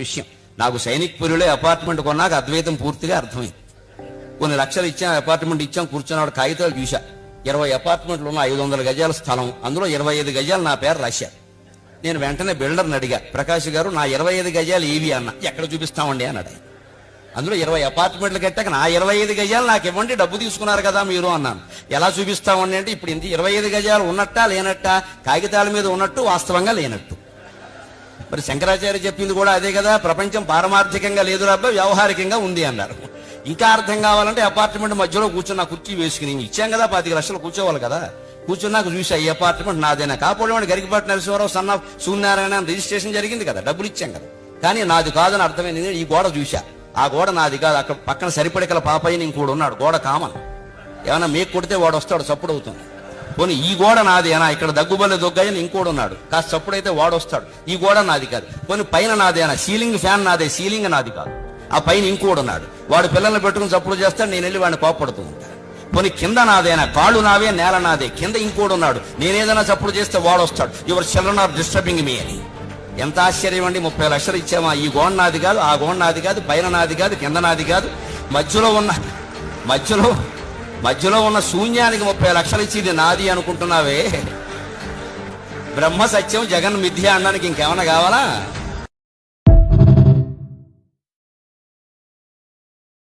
విషయం. నాకు సైనిక్పురిలో అపార్ట్మెంట్ కొన్నాక అద్వైతం పూర్తిగా అర్థమైంది. కొన్ని లక్షలు ఇచ్చాం, అపార్ట్మెంట్ ఇచ్చాం, కూర్చున్నాడు కాగితాలు చూశా. 20 అపార్ట్మెంట్లు ఉన్న 500 గజాల స్థలం, అందులో 25 గజాలు నా పేరు రాశారు. నేను వెంటనే బిల్డర్ని అడిగా, ప్రకాష్ గారు నా 25 గజాలు ఏవి అన్న. ఎక్కడ చూపిస్తామండి అన్నాడు. అందులో 20 అపార్ట్మెంట్లు కట్టాక నా 25 గజాలు నాకు ఇవ్వండి, డబ్బు తీసుకున్నారు కదా మీరు అన్నాను. ఎలా చూపిస్తామండి అంటే, ఇప్పుడు ఇంత 25 గజాలు ఉన్నట్టా లేనట్టా, కాగితాల మీద ఉన్నట్టు వాస్తవంగా లేనట్టు. మరి శంకరాచార్య చెప్పింది కూడా అదే కదా, ప్రపంచం పారమార్థికంగా లేదు రాబ్బా, వ్యవహారికంగా ఉంది అన్నారు. ఇంకా అర్థం కావాలంటే అపార్ట్మెంట్ మధ్యలో కూర్చున్న కుర్చీ వేసుకుని ఇచ్చాం కదా, 25 లక్షలు కూర్చోవాలి కదా. కూర్చున్నాక చూసా ఈ అపార్ట్మెంట్ నాదేనా. కాపాడేవాడి గరికపాటి నరసింహారావు సన్న సూర్యనారాయణ రిజిస్ట్రేషన్ జరిగింది కదా, డబ్బులు ఇచ్చాం కదా. కానీ నాది కాదని అర్థమైంది. ఈ గోడ చూసా, ఆ గోడ నాది కాదు. అక్కడ పక్కన సరిపడికల పాపయ్య ఇంకోడు ఉన్నాడు, గోడ కామన్. ఏమన్నా మేకు కొడితే వాడు వస్తాడు, చప్పుడు అవుతుంది. పోనీ ఈ గోడ నాదేనా, ఇక్కడ దగ్గుబల్లె దొగ్గాయని ఇంకోడు ఉన్నాడు, కాస్త చప్పుడైతే వాడు వస్తాడు. ఈ గోడ నాది కాదు. పోనీ పైన నాదేనా, సీలింగ్ ఫ్యాన్ నాదే, సీలింగ్ నాది కాదు. ఆ పైన ఇంకోడు ఉన్నాడు, వాడు పిల్లల్ని పెట్టుకుని చప్పుడు చేస్తాడు, నేను వెళ్ళి వాడిని కోపడుతూ ఉంటాను. పోనీ కింద నాదేనా, కాళ్ళు నావే, నేల నాదే, కింద ఇంకోడు ఉన్నాడు, నేనేదైనా చప్పుడు చేస్తే వాడు వస్తాడు, your children are disturbing me అని. ఎంత ఆశ్చర్యం అండి. 30 లక్షలు ఇచ్చామా, ఈ గోడ నాది కాదు, ఆ గోడ నాది కాదు, పైన నాది కాదు, కింద నాది కాదు, మధ్యలో ఉన్న శూన్యానికి 30 లక్షలు ఇచ్చి ఇది నాది అనుకుంటున్నావే. బ్రహ్మ సత్యం జగన్ మిథ్య అనడానికి ఇంకేమైనా కావాలా?